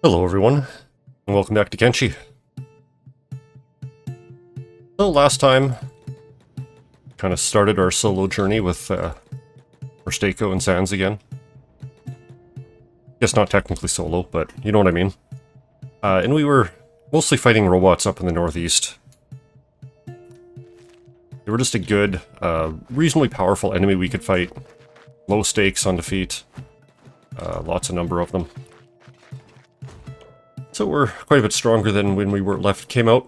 Hello everyone, and welcome back to Kenshi. So last time, kind of started our solo journey with Mistako and Sans again. Guess not technically solo, but you know what I mean. And we were mostly fighting robots up in the northeast. They were just a good, reasonably powerful enemy we could fight. Low stakes on defeat. Lots of number of them. So we're quite a bit stronger than when we came out.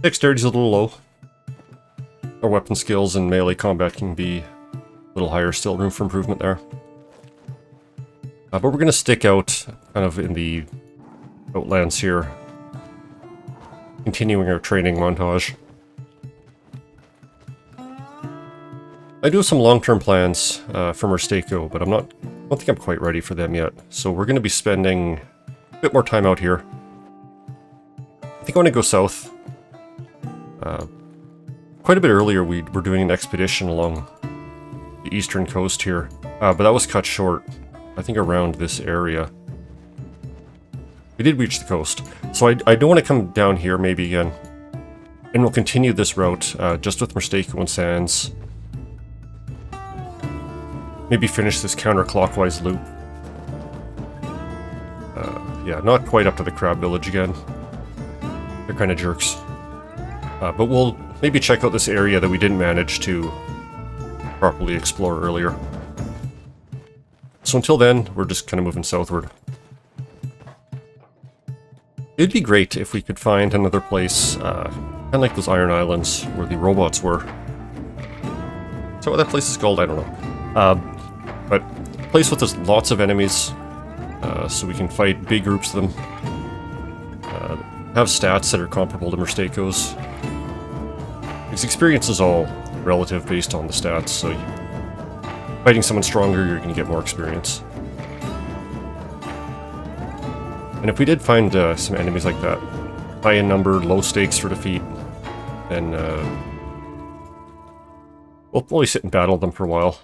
Dexterity's a little low. Our weapon skills and melee combat can be a little higher, still room for improvement there. But we're going to stick out kind of in the outlands here, continuing our training montage. I do have some long-term plans for Mistako, but I don't think I'm quite ready for them yet. So we're going to be spending a bit more time out here. I think I want to go south. Quite a bit earlier we were doing an expedition along the eastern coast here, but that was cut short, I think around this area. We did reach the coast, so I do want to come down here maybe again, and we'll continue this route just with Mistako and Sans. Maybe finish this counterclockwise loop. Yeah, not quite up to the crab village again. They're kind of jerks. But we'll maybe check out this area that we didn't manage to properly explore earlier. So until then, we're just kind of moving southward. It'd be great if we could find another place, kind of like those Iron Islands where the robots were. So what that place is called, I don't know. But a place with just lots of enemies, so we can fight big groups of them. Have stats that are comparable to Mistako's. His experience is all relative based on the stats, so fighting someone stronger, you're going to get more experience. And if we did find some enemies like that, high in number, low stakes for defeat, then we'll only sit and battle them for a while.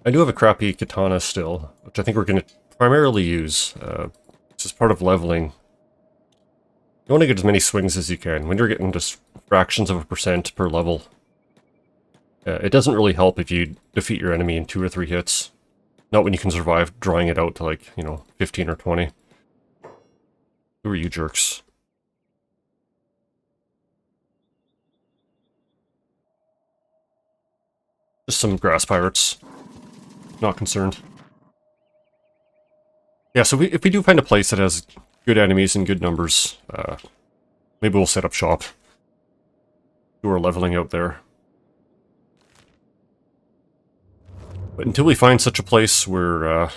I do have a crappy katana still, which I think we're going to primarily use. This is part of leveling. You want to get as many swings as you can. When you're getting just fractions of a percent per level, it doesn't really help if you defeat your enemy in 2 or 3 hits. Not when you can survive drawing it out to, like, 15 or 20. Who are you jerks? Just some grass pirates. Not concerned. Yeah, so if we do find a place that has good enemies and good numbers, maybe we'll set up shop. Do our leveling out there. But until we find such a place, we're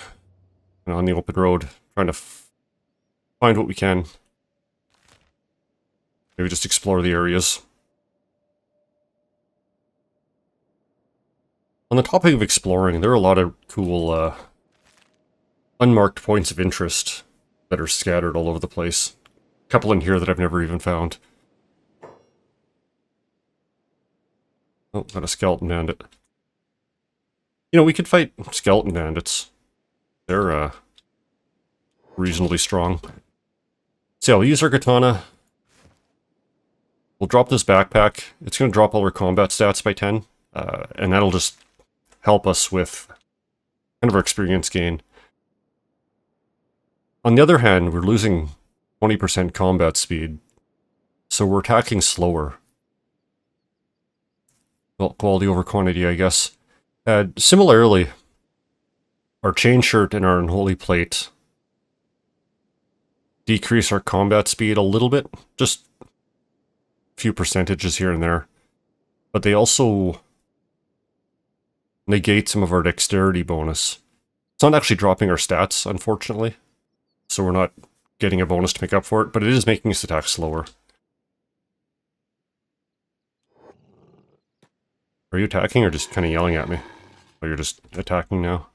on the open road, trying to find what we can. Maybe just explore the areas. On the topic of exploring, there are a lot of cool, unmarked points of interest that are scattered all over the place. A couple in here that I've never even found. Oh, got a skeleton bandit. We could fight skeleton bandits. They're, reasonably strong. So yeah, we'll use our katana. We'll drop this backpack. It's going to drop all our combat stats by 10, and that'll just help us with kind of our experience gain. On the other hand, we're losing 20% combat speed, so we're attacking slower. Well, quality over quantity, I guess. Similarly, our chain shirt and our unholy plate decrease our combat speed a little bit, just a few percentages here and there, but they also negate some of our dexterity bonus. It's not actually dropping our stats, unfortunately, so we're not getting a bonus to make up for it, but it is making us attack slower. Are you attacking or just kind of yelling at me? Oh, you're just attacking now?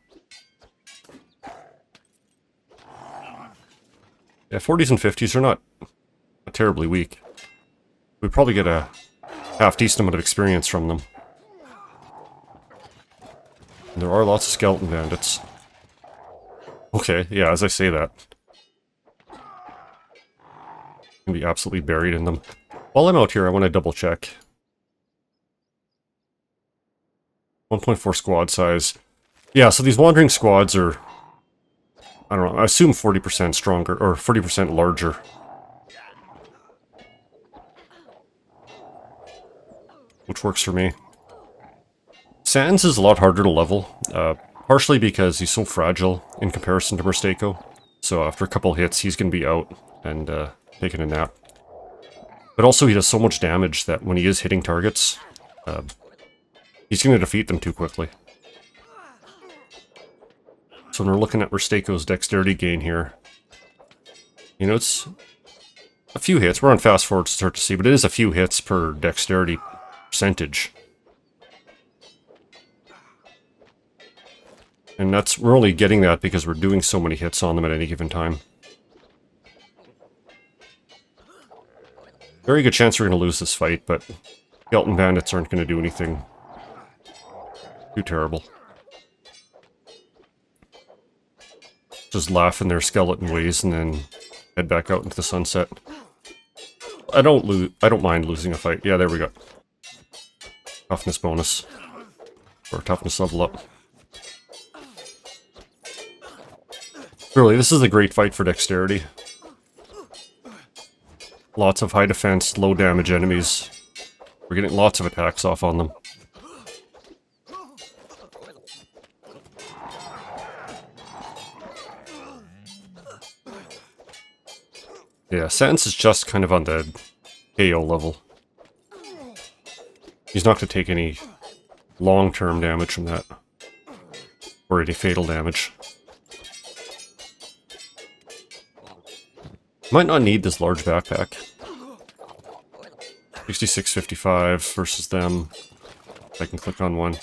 Yeah, 40s and 50s are not terribly weak. We'd probably get a half-decent amount of experience from them. There are lots of skeleton bandits. Okay, yeah, as I say that. Can be absolutely buried in them. While I'm out here, I want to double check. 1.4 squad size. Yeah, so these wandering squads are, I don't know, I assume 40% stronger, or 40% larger. Which works for me. Sans is a lot harder to level, partially because he's so fragile in comparison to Mursteko. So after a couple hits, he's going to be out and taking a nap. But also he does so much damage that when he is hitting targets, he's going to defeat them too quickly. So when we're looking at Mursteko's dexterity gain here, you know, it's a few hits. We're on fast forward to start to see, but it is a few hits per dexterity percentage. And we're only getting that because we're doing so many hits on them at any given time. Very good chance we're going to lose this fight, but skeleton bandits aren't going to do anything too terrible. Just laugh in their skeleton ways and then head back out into the sunset. I don't mind losing a fight. Yeah, there we go. Toughness bonus. Or toughness level up. Really, this is a great fight for dexterity. Lots of high defense, low damage enemies. We're getting lots of attacks off on them. Yeah, Sans is just kind of on the KO level. He's not going to take any long-term damage from that. Or any fatal damage. Might not need this large backpack. 66.55 versus them. I can click on one.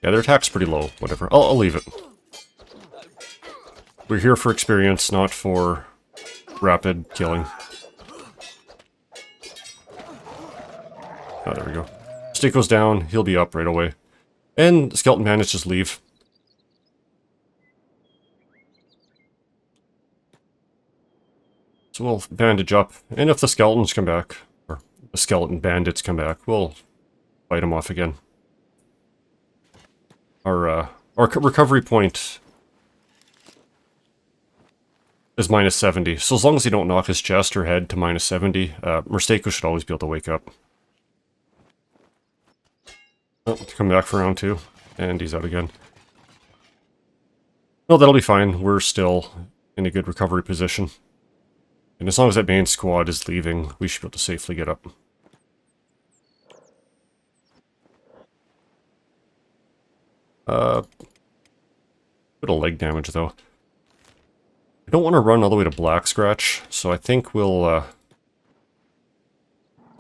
Yeah, their attack's pretty low. Whatever. I'll leave it. We're here for experience, not for rapid killing. Oh, there we go. Stick goes down, he'll be up right away. And skeleton bandits just leave. So we'll bandage up, and if the skeletons come back, or the skeleton bandits come back, we'll fight them off again. Our recovery point is minus 70, so as long as he don't knock his chest or head to minus 70, Mursteko should always be able to wake up. Oh, come back for round 2, and he's out again. No, that'll be fine. We're still in a good recovery position. And as long as that main squad is leaving, we should be able to safely get up. Bit of leg damage, though. I don't want to run all the way to Black Scratch, so I think we'll, I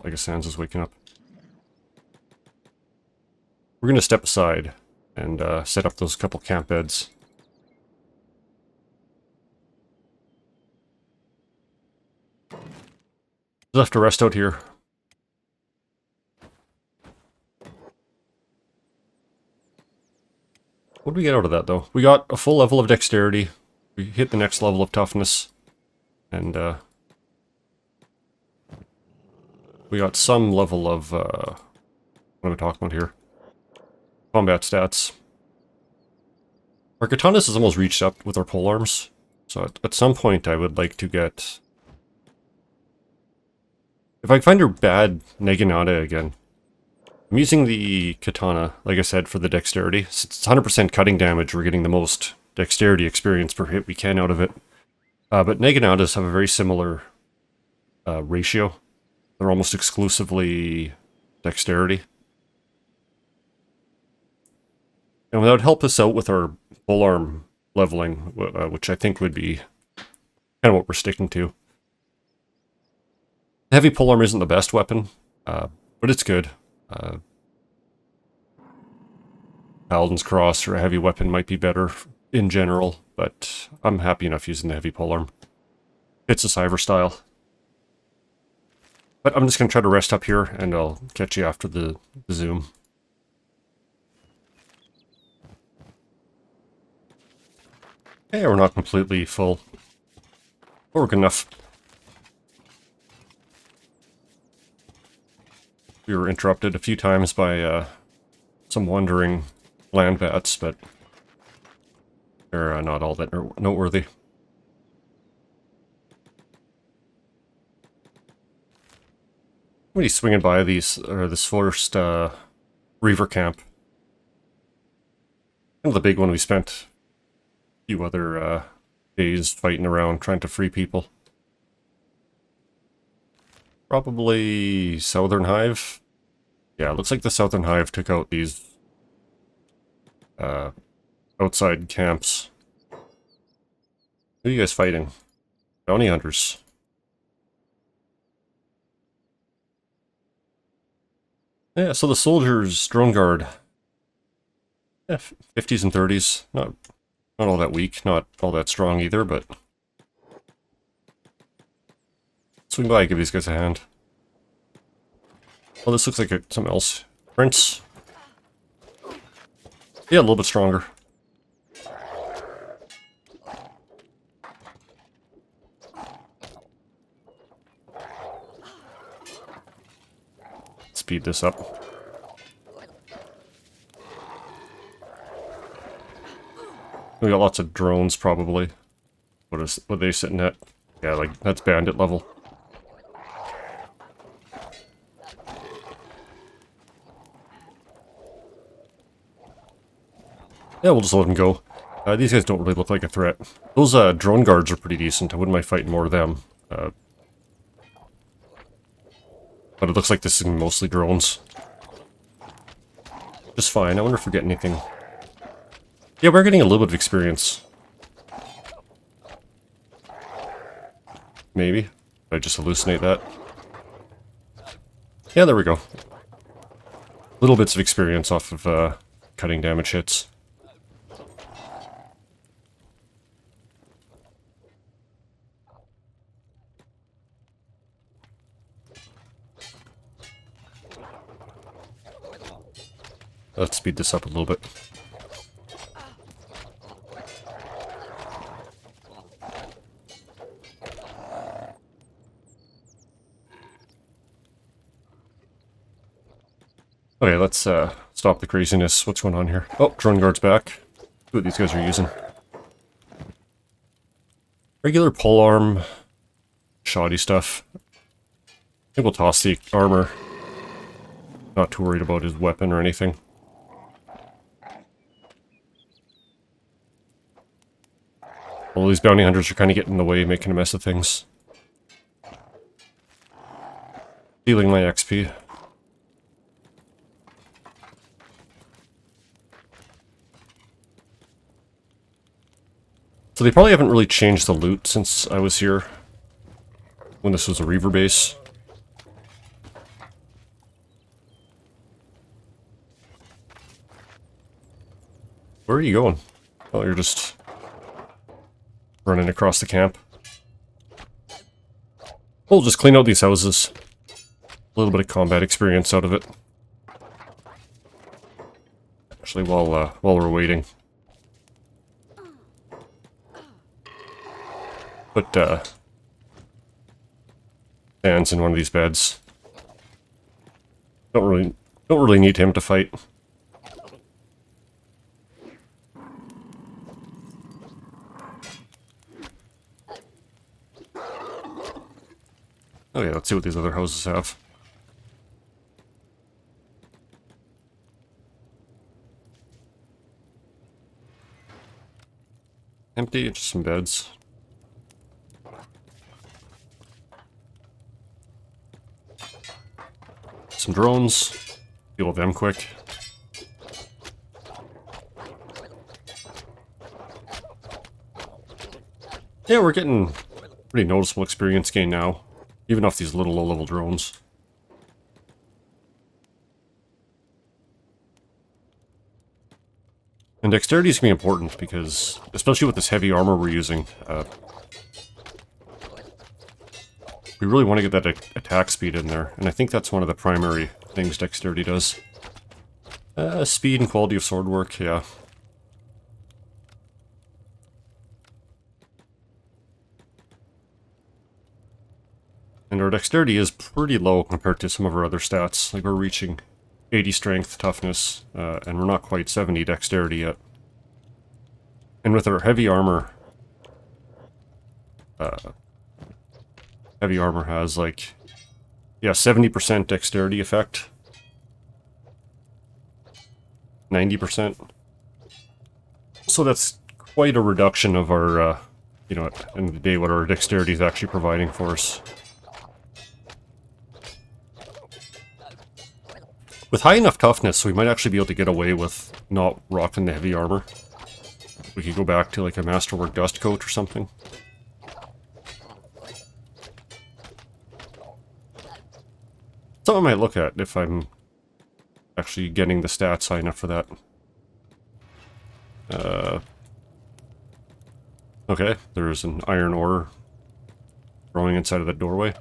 guess Sans is waking up. We're going to step aside and set up those couple camp beds. Just have to rest out here. What did we get out of that, though? We got a full level of dexterity. We hit the next level of toughness. And, we got some level of, what am I talking about here? Combat stats. Our katanas is almost reached up with our polearms. So at some point I would like to get... If I can find her bad Neginata again. I'm using the katana, like I said, for the dexterity. Since it's 100% cutting damage, we're getting the most dexterity experience per hit we can out of it. But Neginatas have a very similar ratio. They're almost exclusively dexterity. And that would help us out with our polearm leveling, which I think would be kind of what we're sticking to. Heavy polearm isn't the best weapon, but it's good. Paladin's Cross or a heavy weapon might be better in general, but I'm happy enough using the heavy polearm. It's a cyber style. But I'm just going to try to rest up here, and I'll catch you after the zoom. Yeah, we're not completely full. But we're good enough. We were interrupted a few times by some wandering land bats, but they're not all that noteworthy. Somebody swinging by this first Reaver camp. Kind of the big one. We spent a few other days fighting around trying to free people. Probably Southern Hive. Yeah, it looks like the Southern Hive took out these outside camps. Who are you guys fighting? Bounty hunters. Yeah, so the soldiers, drone guard. Yeah, 50s and 30s. Not all that weak, not all that strong either, but swing by, give these guys a hand. Oh, this looks like something else. Prince. Yeah, a little bit stronger. Speed this up. We got lots of drones, probably. What are they sitting at? Yeah, like, that's bandit level. Yeah, we'll just let them go. These guys don't really look like a threat. Those drone guards are pretty decent. I wouldn't mind fighting more of them. But it looks like this is mostly drones. Just fine. I wonder if we get anything. Yeah, we're getting a little bit of experience. Maybe. Did I just hallucinate that? Yeah, there we go. Little bits of experience off of cutting damage hits. Let's speed this up a little bit. Okay, let's stop the craziness. What's going on here? Oh, drone guard's back. See what these guys are using. Regular polearm, shoddy stuff. I think we'll toss the armor. Not too worried about his weapon or anything. All these bounty hunters are kind of getting in the way, making a mess of things. Stealing my XP. So they probably haven't really changed the loot since I was here. When this was a Reaver base. Where are you going? Oh, you're just running across the camp. We'll just clean out these houses. A little bit of combat experience out of it. Actually, while we're waiting. Put Dan's in one of these beds. Don't really need him to fight. Okay, let's see what these other houses have. Empty, just some beds. Some drones. Deal with them quick. Yeah, we're getting pretty noticeable experience gain now. Even off these little low-level drones. And dexterity is going to be important because, especially with this heavy armor we're using, we really want to get that attack speed in there. And I think that's one of the primary things dexterity does. Speed and quality of sword work, yeah. And our dexterity is pretty low compared to some of our other stats. Like, we're reaching 80 strength, toughness, and we're not quite 70 dexterity yet. And with our heavy armor has, like, yeah, 70% dexterity effect. 90%. So that's quite a reduction of our, you know, at the end of the day, what our dexterity is actually providing for us. With high enough toughness, we might actually be able to get away with not rocking the heavy armor. We could go back to, like, a Masterwork Dust Coat or something. Something I might look at if I'm actually getting the stats high enough for that. Okay, there's an iron ore growing inside of that doorway.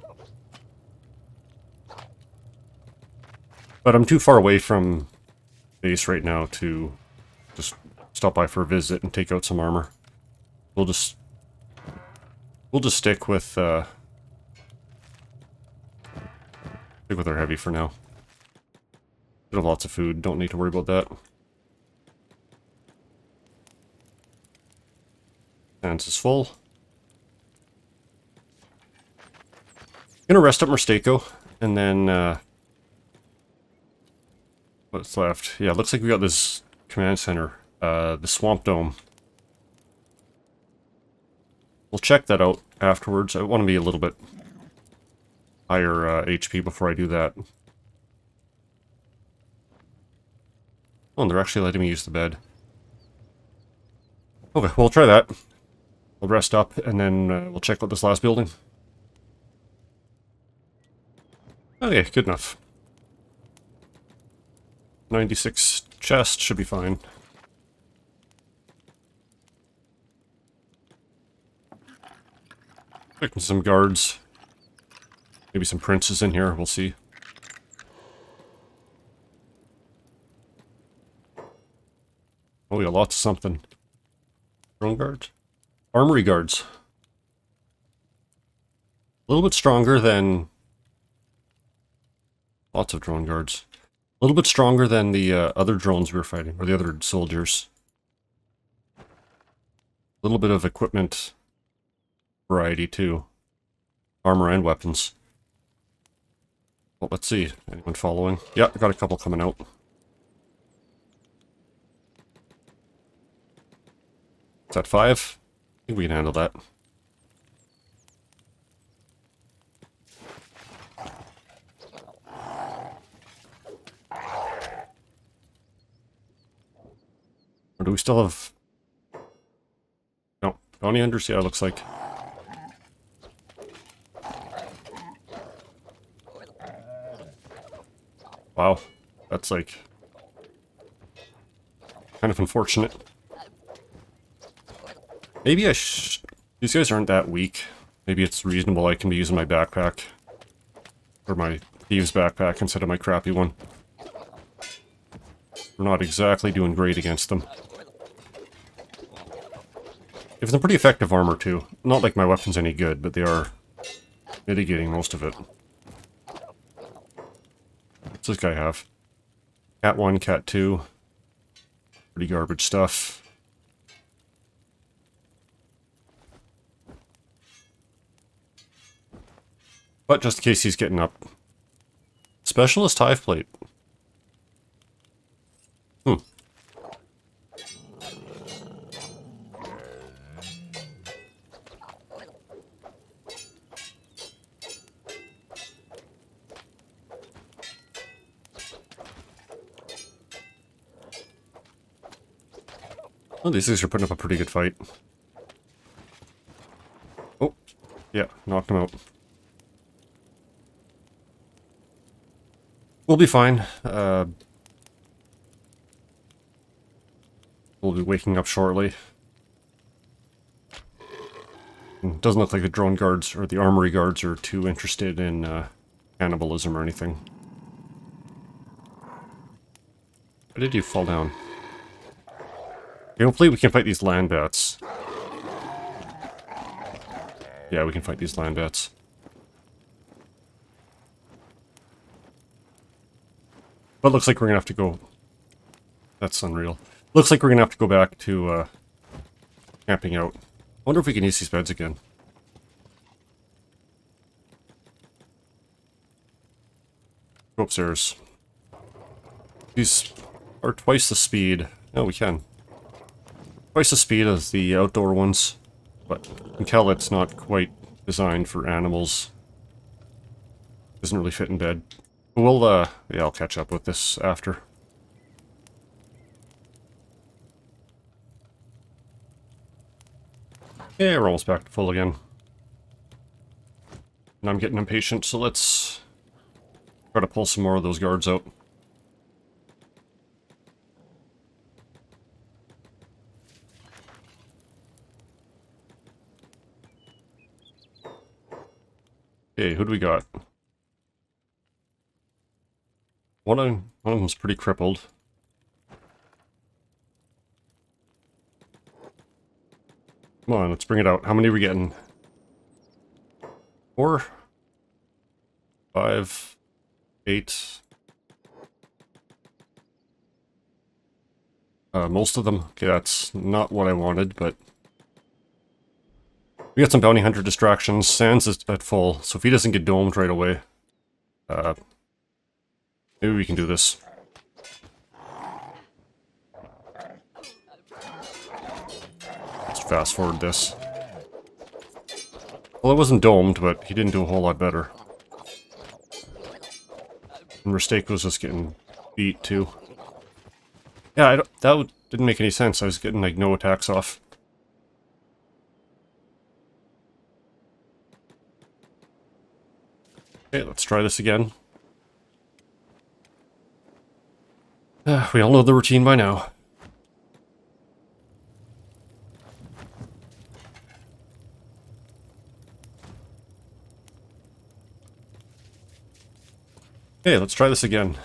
But I'm too far away from base right now to just stop by for a visit and take out some armor. We'll just stick with our heavy for now. We have lots of food, don't need to worry about that. Hands is full. Gonna rest up Merstako, and then what's left? Yeah, looks like we got this command center, the Swamp Dome. We'll check that out afterwards. I want to be a little bit higher HP before I do that. Oh, and they're actually letting me use the bed. Okay, we'll try that. We'll rest up, and then we'll check out this last building. Okay, good enough. 96 chest should be fine. Expecting some guards. Maybe some princes in here, we'll see. Oh, we got lots of something. Drone guards? Armory guards. A little bit stronger than... Lots of drone guards. A little bit stronger than the other drones we were fighting, or the other soldiers. A little bit of equipment variety, too. Armor and weapons. Well, let's see. Anyone following? Yeah, I got a couple coming out. Is that 5? I think we can handle that. Or do we still have... No, bounty hunters? Yeah, it looks like. Wow, that's like... kind of unfortunate. Maybe I should... These guys aren't that weak. Maybe it's reasonable I can be using my backpack. Or my thieves' backpack instead of my crappy one. We're not exactly doing great against them. They have some pretty effective armor, too. Not like my weapon's any good, but they are mitigating most of it. What's this guy have? Cat 1, Cat 2. Pretty garbage stuff. But just in case he's getting up. Specialist hive plate. Hmm. Well, these guys are putting up a pretty good fight. Oh, yeah, knocked him out. We'll be fine. We'll be waking up shortly. Doesn't look like the drone guards or the armory guards are too interested in cannibalism or anything. Why did you fall down? Okay, hopefully we can fight these land bats. Yeah, we can fight these land bats. But looks like we're gonna have to go... That's unreal. Looks like we're gonna have to go back to camping out. I wonder if we can use these beds again. Go upstairs. These are twice the speed. No, we can. Twice the speed as the outdoor ones. But you can tell it's not quite designed for animals. Doesn't really fit in bed. But we'll, yeah, I'll catch up with this after. Yeah, we're almost back to full again. And I'm getting impatient, so let's try to pull some more of those guards out. Okay, who do we got? One of them's pretty crippled. Come on, let's bring it out. How many are we getting? 4? 5? 8? Most of them. Okay, that's not what I wanted, but... We got some bounty hunter distractions. Sans is at full, so if he doesn't get domed right away... maybe we can do this. Let's fast forward this. Well, it wasn't domed, but he didn't do a whole lot better. And Mistake was just getting beat, too. Yeah, that didn't make any sense. I was getting, like, no attacks off. Okay, let's try this again. We all know the routine by now. Okay, let's try this again.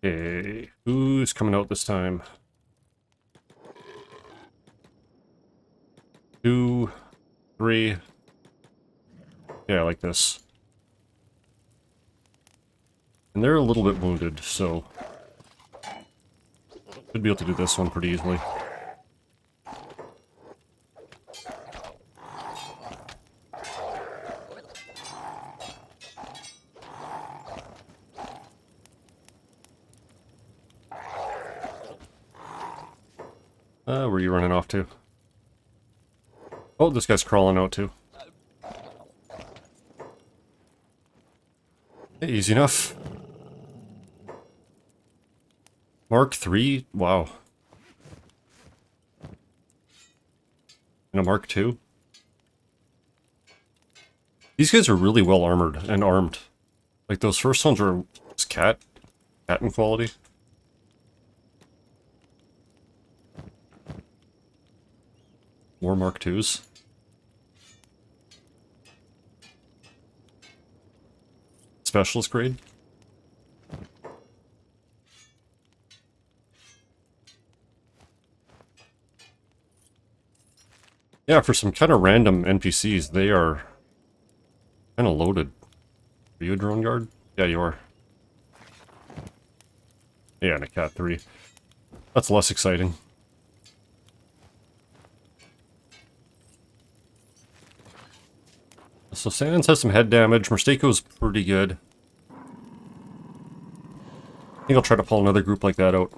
Okay, who's coming out this time? 2, 3. Yeah, like this. And they're a little bit wounded, so... Should be able to do this one pretty easily. Where are you running off to? Oh, this guy's crawling out too. Hey, easy enough. Mark 3? Wow. And a Mark 2? These guys are really well armored and armed. Like those first ones were just cat in quality. More Mark 2s. Specialist grade. Yeah, for some kind of random NPCs, they are kind of loaded. Are you a drone guard? Yeah, you are. Yeah, and a Cat 3. That's less exciting. So Sans has some head damage. Mistako's pretty good. I think I'll try to pull another group like that out.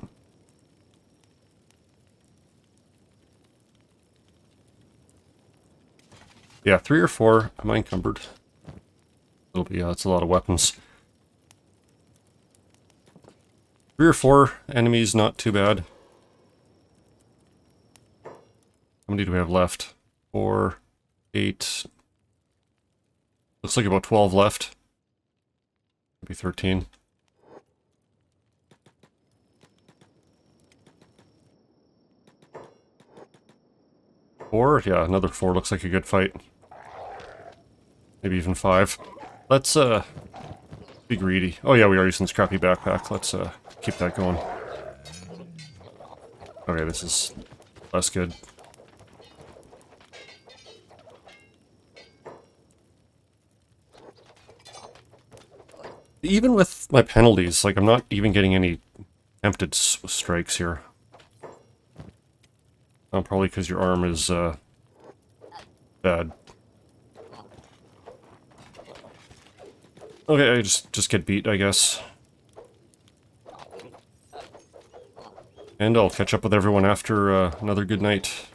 Yeah, 3 or 4. Am I encumbered? It'll be, yeah, that's a lot of weapons. 3 or 4 enemies, not too bad. How many do we have left? 4, 8... Looks like about 12 left. Maybe 13. Four? Yeah, another 4 looks like a good fight. Maybe even 5. Let's, be greedy. Oh yeah, we are using this crappy backpack. Let's, keep that going. Okay, this is less good. Even with my penalties, like, I'm not even getting any attempted strikes here. Probably because your arm is, bad. Okay, I just get beat, I guess. And I'll catch up with everyone after another good night.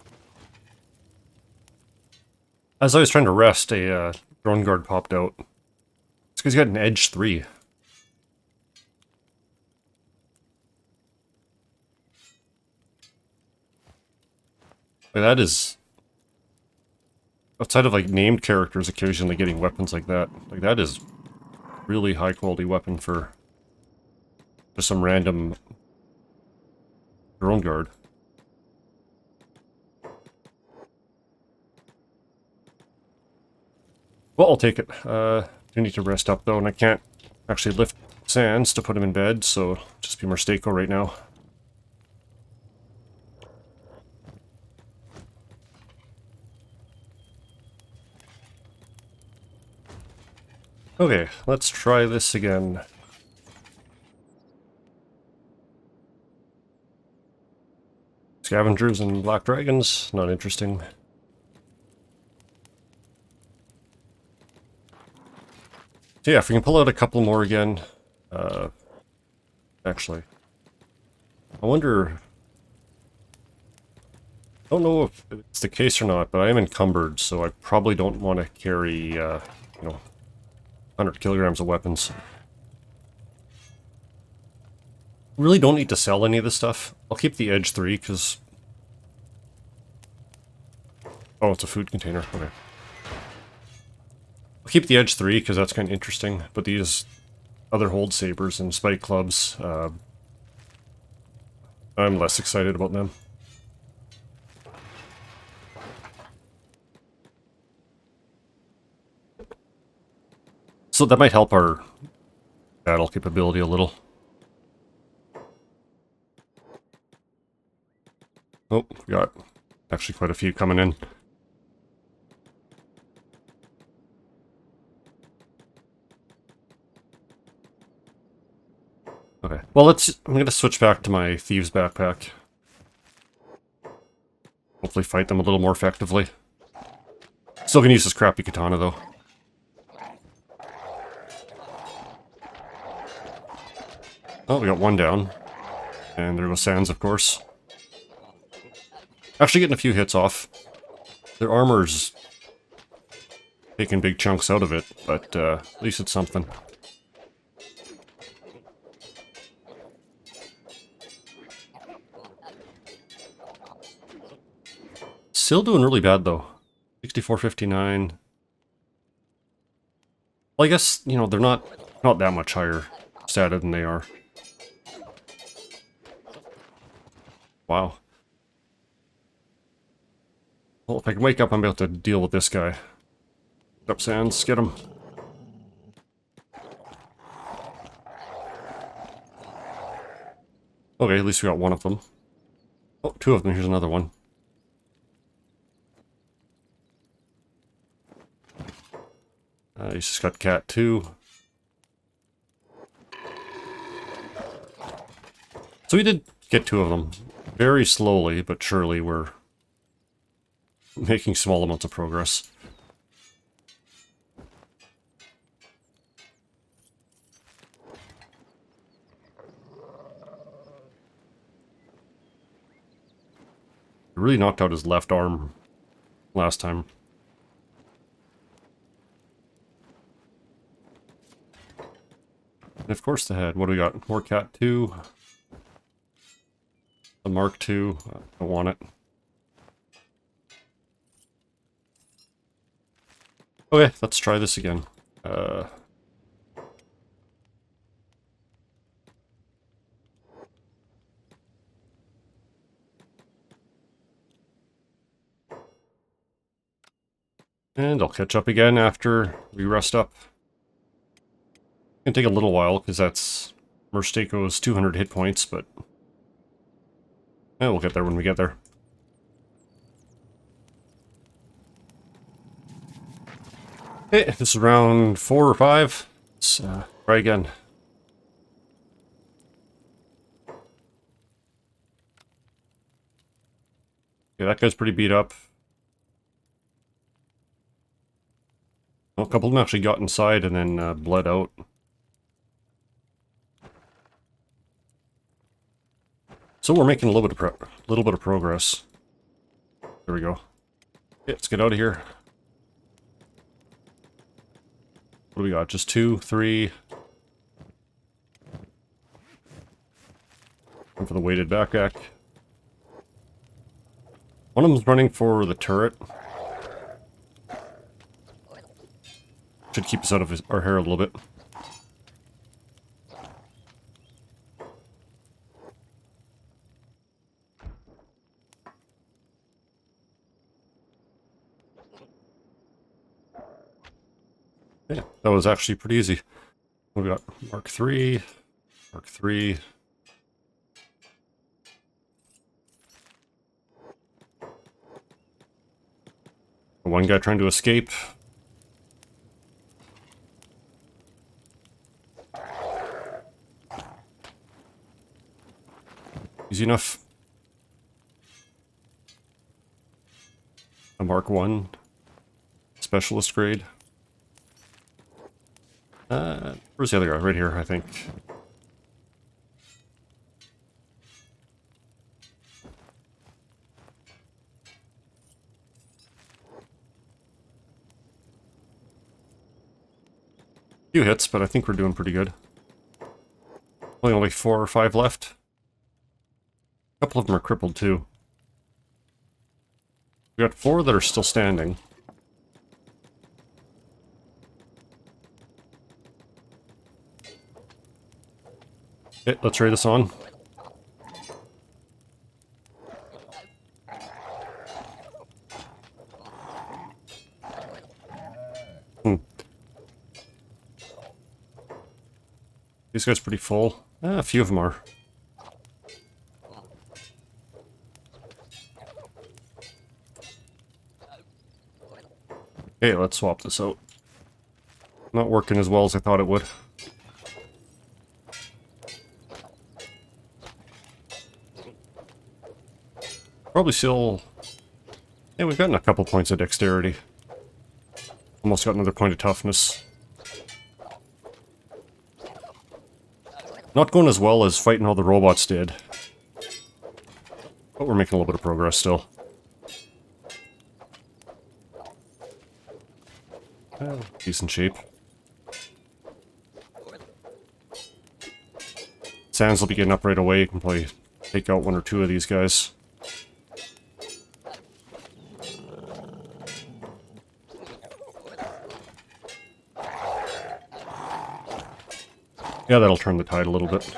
As I was trying to rest, a drone guard popped out. It's because he got an edge 3. Like, that is... Outside of, like, named characters occasionally getting weapons like that is really high quality weapon for just some random drone guard. Well, I'll take it. Do need to rest up though, and I can't actually lift Sans to put him in bed, so just be Mistako right now. Okay, let's try this again. Scavengers and Black Dragons, not interesting. So yeah, if we can pull out a couple more again, actually, I wonder, I don't know if it's the case or not, but I am encumbered, so I probably don't want to carry, you know, 100 kilograms of weapons. Really don't need to sell any of this stuff. I'll keep the Edge 3, because... Oh, it's a food container, okay. I'll keep the Edge 3 because that's kind of interesting, but these other hold sabers and spike clubs, I'm less excited about them. So that might help our battle capability a little. Oh, we got actually quite a few coming in. Okay, well I'm gonna switch back to my Thieves Backpack. Hopefully fight them a little more effectively. Still gonna use this crappy katana though. Oh, we got one down. And there goes Sans, of course. Actually getting a few hits off. Their armor's taking big chunks out of it, but at least it's something. Still doing really bad though. 6459. Well, I guess, you know, they're not that much higher statted than they are. Wow. Well, if I can wake up, I'm about to deal with this guy. Up, Sans, get him. Okay, at least we got one of them. Oh, two of them. Here's another one. He's just got Cat 2. So we did get two of them. Very slowly, but surely we're making small amounts of progress. Really knocked out his left arm last time. And of course the head. What do we got? More Cat 2. The Mark 2. I don't want it. Okay, let's try this again. And I'll catch up again after we rest up. It's gonna take a little while, because that's Mistako's 200 hit points, but... we'll get there when we get there. Okay, this is round 4 or 5. Let's try again. Okay, that guy's pretty beat up. Well, a couple of them actually got inside and then bled out. So we're making a little bit of progress. There we go. Okay, let's get out of here. What do we got? Just 2, 3. Going for the weighted backpack. One of them's running for the turret. Should keep us out of our hair a little bit. Yeah, that was actually pretty easy. We got Mark 3, Mark 3. One guy trying to escape. Easy enough. A Mark 1 specialist grade. Where's the other guy? Right here, I think. Few hits, but I think we're doing pretty good. Only 4 or 5 left. A couple of them are crippled too. We got 4 that are still standing. Okay, let's try this on. These guys are pretty full. A few of them are. Okay, let's swap this out. Not working as well as I thought it would. Probably still... Yeah, we've gotten a couple points of dexterity. Almost got another point of toughness. Not going as well as fighting all the robots did. But we're making a little bit of progress still. Decent shape. Sands will be getting up right away. You can probably take out 1 or 2 of these guys. Yeah, that'll turn the tide a little bit.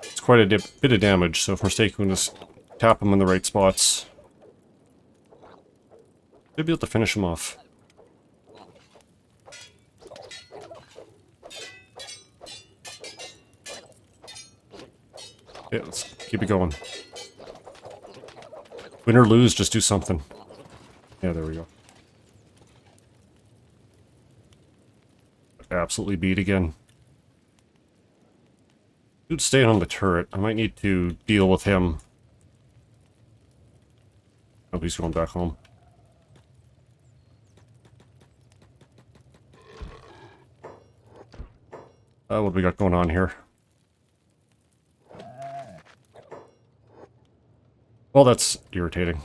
It's quite a bit of damage, so if we're mistaken, just tap them in the right spots. Should be able to finish them off. Yeah, let's keep it going. Win or lose, just do something. Yeah, there we go. Absolutely beat again. Dude's staying on the turret. I might need to deal with him. Oh, he's going back home. What do we got going on here? Well, that's irritating.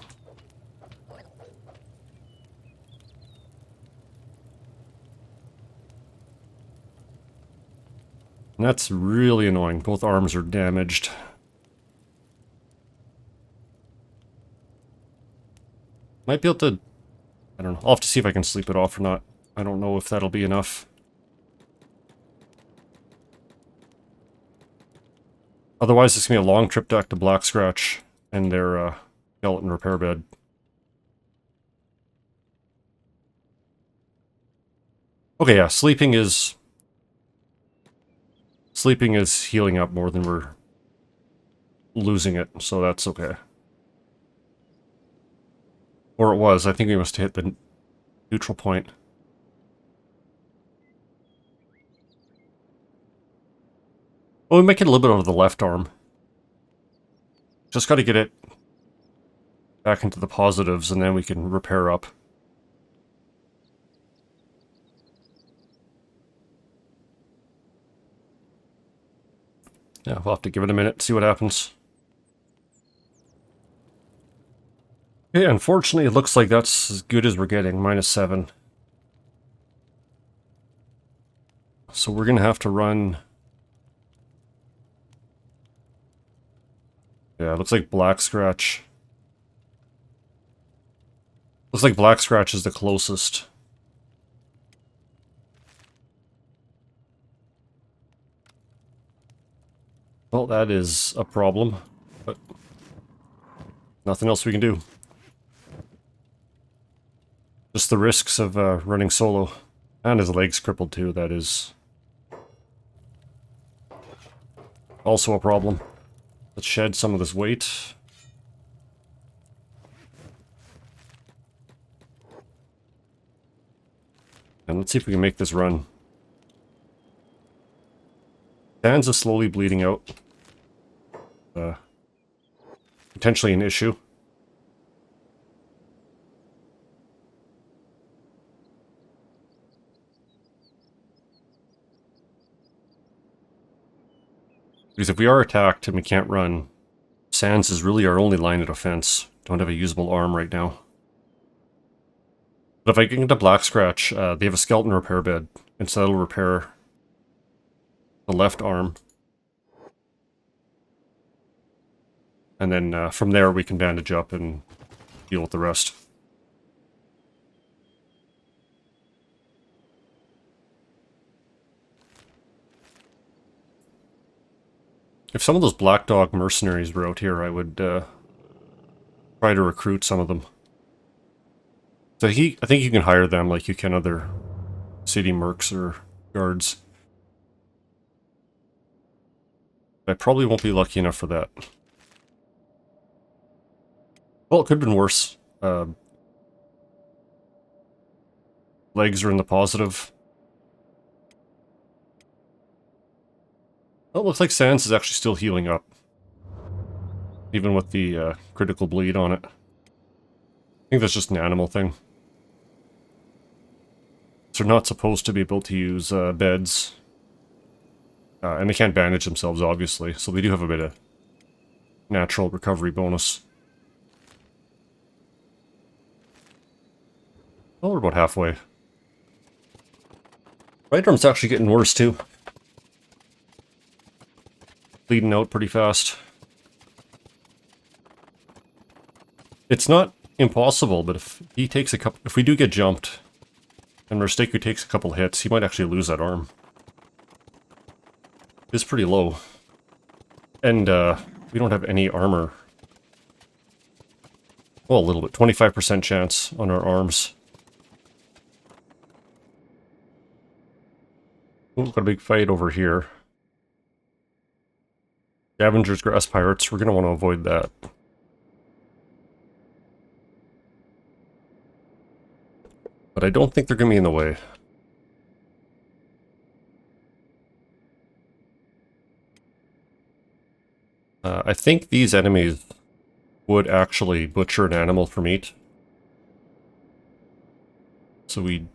And that's really annoying. Both arms are damaged. Might be able to... I don't know. I'll have to see if I can sleep it off or not. I don't know if that'll be enough. Otherwise, it's going to be a long trip back to Black Scratch and their skeleton repair bed. Okay, yeah, sleeping is healing up more than we're losing it, so that's okay. Or it was. I think we must hit the neutral point. Oh, we might get a little bit out of the left arm. Just got to get it back into the positives, and then we can repair up. Yeah, we'll have to give it a minute, see what happens. Okay, unfortunately, it looks like that's as good as we're getting, -7. So we're going to have to run... Yeah, it looks like Black Scratch. Looks like Black Scratch is the closest. Well, that is a problem, but nothing else we can do. Just the risks of running solo. And his leg's crippled too, that is also a problem. Let's shed some of this weight. And let's see if we can make this run. Dan's is slowly bleeding out. Potentially an issue. Because if we are attacked and we can't run, Sans is really our only line of defense. Don't have a usable arm right now. But if I get into Black Scratch, they have a skeleton repair bed, and so that'll repair the left arm. And then from there we can bandage up and deal with the rest. If some of those Black Dog mercenaries were out here, I would try to recruit some of them. So I think you can hire them like you can other city mercs or guards. I probably won't be lucky enough for that. Well, it could have been worse. Legs are in the positive. Well, it looks like Sans is actually still healing up. Even with the critical bleed on it. I think that's just an animal thing. So they're not supposed to be able to use beds. And they can't bandage themselves, obviously. So they do have a bit of natural recovery bonus. Well, we're about halfway. Right arm's actually getting worse, too. Bleeding out pretty fast. It's not impossible, but if he takes a couple... If we do get jumped, and Merstaku takes a couple hits, he might actually lose that arm. It's pretty low. And, we don't have any armor. Well, a little bit. 25% chance on our arms. Ooh, got a big fight over here. Scavengers, Grass Pirates, we're going to want to avoid that. But I don't think they're going to be in the way. I think these enemies would actually butcher an animal for meat. So we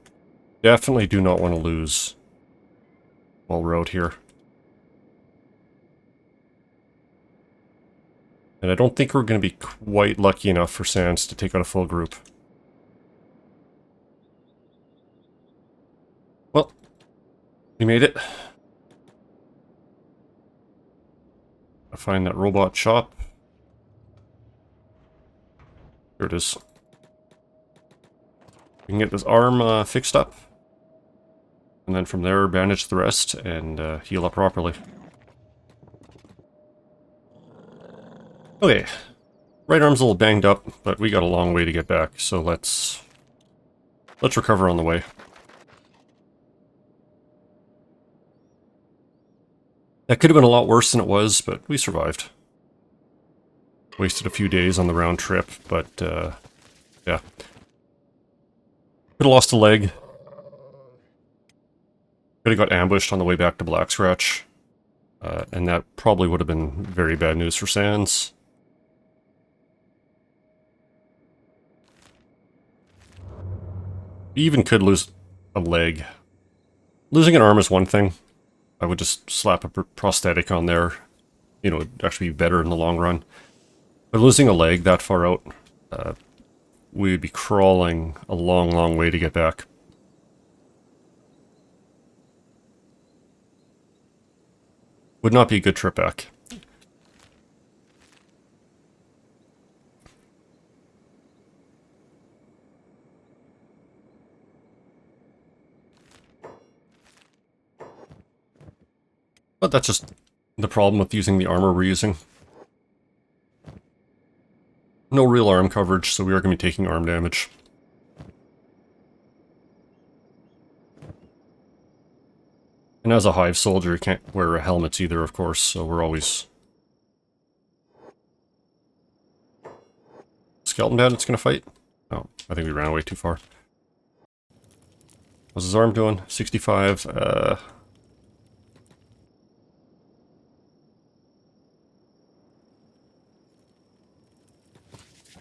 definitely do not want to lose while we're out here. And I don't think we're going to be quite lucky enough for Sans to take out a full group. Well, we made it. I find that robot shop. Here it is. We can get this arm fixed up. And then from there, bandage the rest and heal up properly. Okay. Right arm's a little banged up, but we got a long way to get back, so let's recover on the way. That could have been a lot worse than it was, but we survived. Wasted a few days on the round trip, but yeah. Could have lost a leg. Could have got ambushed on the way back to Black Scratch. And that probably would have been very bad news for Sans. You even could lose a leg. Losing an arm is one thing. I would just slap a prosthetic on there. You know, it'd actually be better in the long run. But losing a leg that far out, we'd be crawling a long, long way to get back. Would not be a good trip back. But that's just the problem with using the armor we're using. No real arm coverage, so we are going to be taking arm damage. And as a hive soldier, you can't wear helmets either, of course, so we're always... Skeleton Bandit's going to fight? Oh, I think we ran away too far. What's his arm doing? 65,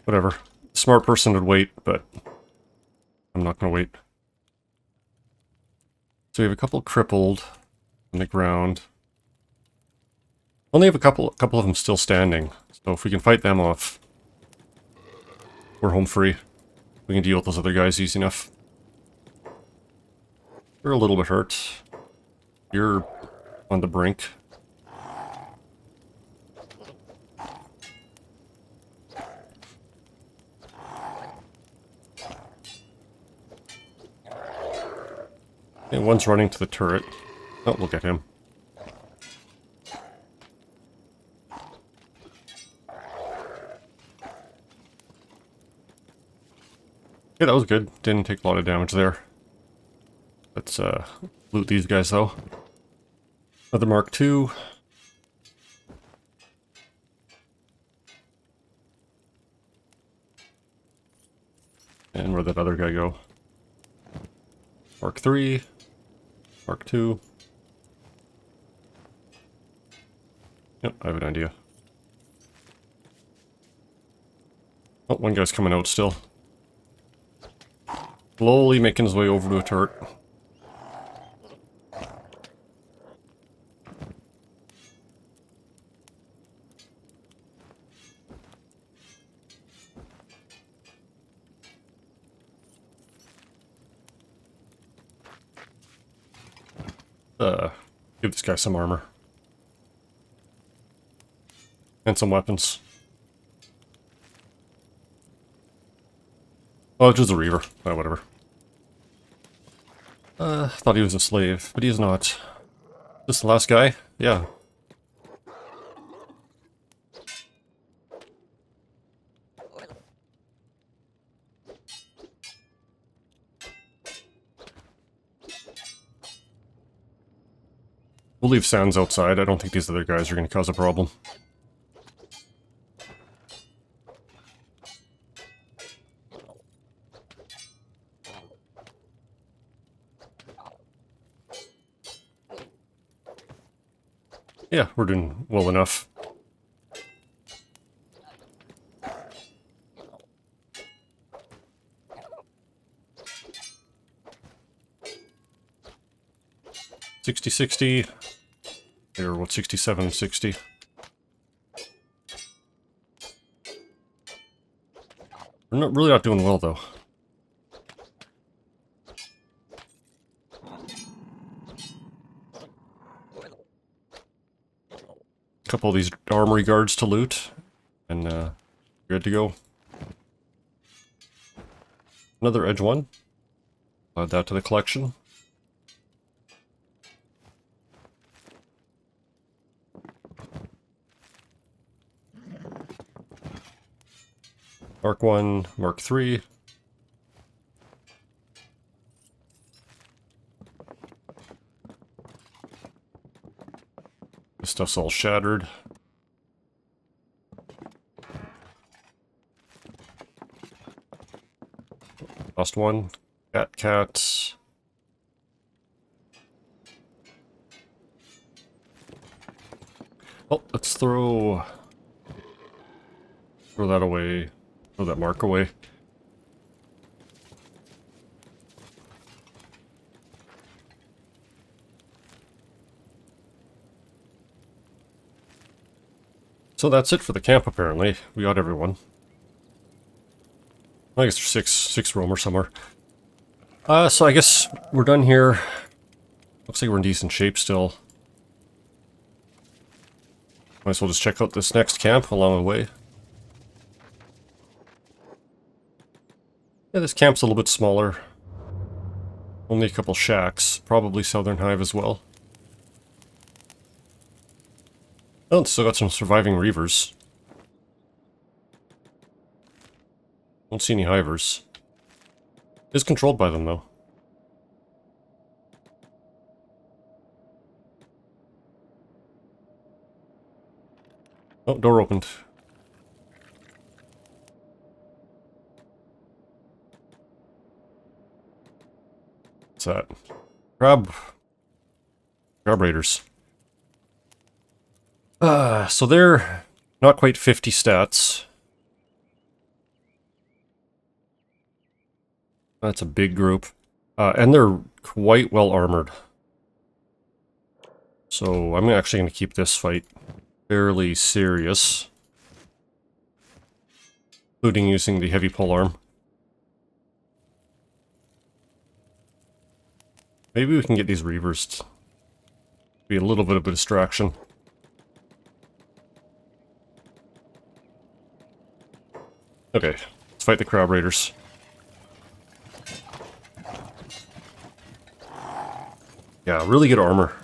whatever. Smart person would wait, but I'm not going to wait. So we have a couple crippled on the ground. Only have a couple of them still standing. So if we can fight them off, we're home free. We can deal with those other guys easy enough. You're a little bit hurt. You're on the brink. Okay, one's running to the turret. Oh, look at him. Yeah, that was good. Didn't take a lot of damage there. Let's loot these guys though. Another Mark II. And where'd that other guy go? Mark III. Mark II. Yep, I have an idea. Oh, one guy's coming out still. Slowly making his way over to a turret. Give this guy some armor. And some weapons. Oh, just a Reaver. Oh, whatever. Thought he was a slave, but he is not. This the last guy? Yeah. We'll leave Sans outside. I don't think these other guys are going to cause a problem. Yeah, we're doing well enough. $60-60. Or what, 67-60. We're really not doing well though. A couple of these armory guards to loot, and good to go. Another edge one. Add that to the collection. Mark 1, Mark 3. This stuff's all shattered. Lost one. Cat. throw that away. Throw that mark away. So that's it for the camp, apparently. We got everyone. I guess there's six roamer somewhere. So I guess we're done here. Looks like we're in decent shape still. Might as well just check out this next camp along the way. Yeah, this camp's a little bit smaller. Only a couple shacks. Probably Southern Hive as well. Oh, still got some surviving reavers. Don't see any hivers. It's controlled by them, though. Oh, door opened. What's that? Crab raiders. So they're not quite 50 stats. That's a big group. And they're quite well armored. So I'm actually going to keep this fight fairly serious. Including using the heavy polearm. Maybe we can get these reavers to be a little bit of a distraction. Okay, let's fight the crab raiders. Yeah, really good armor.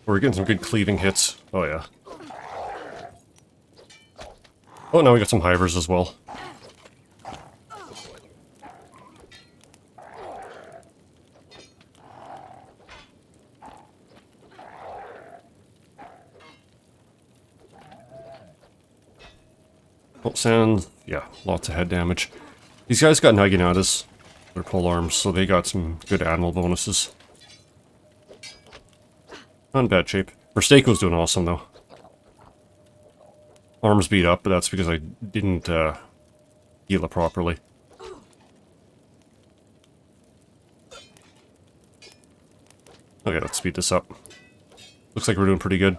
We're getting some good cleaving hits. Oh yeah. Oh, now we got some hivers as well. Oh, sand. Yeah, lots of head damage. These guys got Naginatas, their pole arms, so they got some good animal bonuses. Not in bad shape. Verstako's doing awesome, though. Arms beat up, but that's because I didn't heal it properly. Okay, let's speed this up. Looks like we're doing pretty good.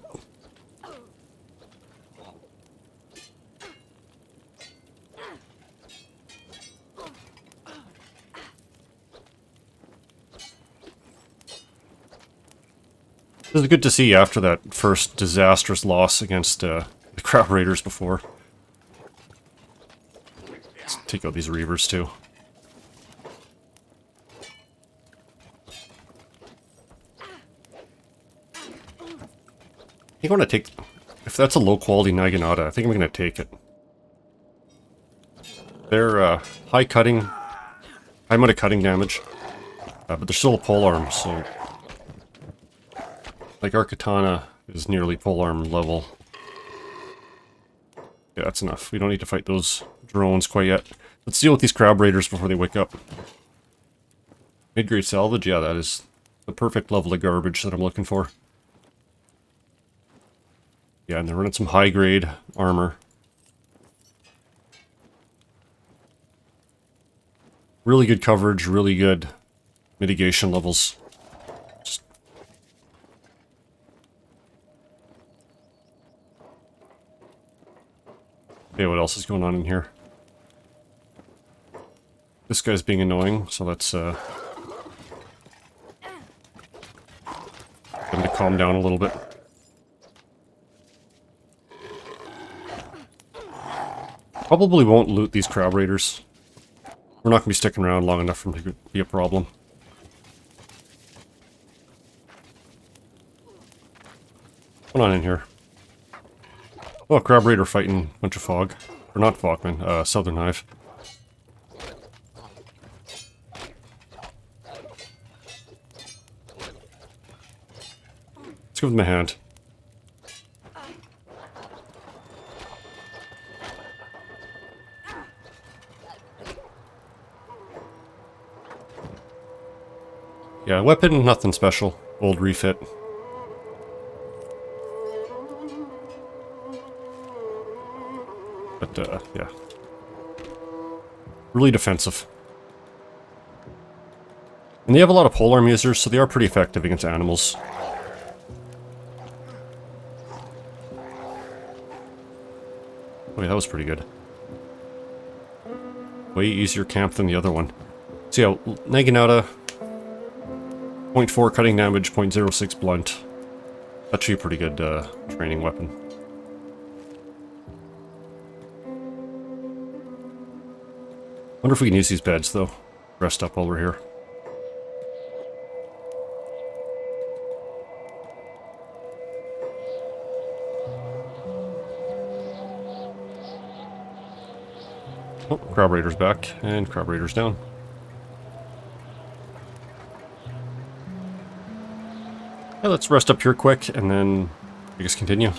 This is good to see after that first disastrous loss against the crab raiders before. Let's take out these reavers too. I think I'm gonna take... If that's a low quality Naginata, I think I'm gonna take it. They're high amount of cutting damage. But they're still a polearm, so... Like, our katana is nearly polearm level. Yeah, that's enough. We don't need to fight those drones quite yet. Let's deal with these crab raiders before they wake up. Mid-grade salvage? Yeah, that is the perfect level of garbage that I'm looking for. Yeah, and they're running some high-grade armor. Really good coverage, really good mitigation levels. Okay, what else is going on in here? This guy's being annoying, so let's get him to calm down a little bit. Probably won't loot these crab raiders. We're not going to be sticking around long enough for them to be a problem. What's going on in here? Oh, crab raider fighting a bunch of fog. Or not fogmen, Southern Hive. Let's give them a hand. Yeah, weapon, nothing special. Old refit. But, yeah. Really defensive. And they have a lot of polearm users, so they are pretty effective against animals. Oh yeah, that was pretty good. Way easier camp than the other one. So yeah, Naginata, 0.4 cutting damage, 0.06 blunt. Actually a pretty good training weapon. Wonder if we can use these beds though. Rest up while we're here. Oh, Crab Raider's back, and Crab Raider's down. Yeah, let's rest up here quick, and then I guess continue.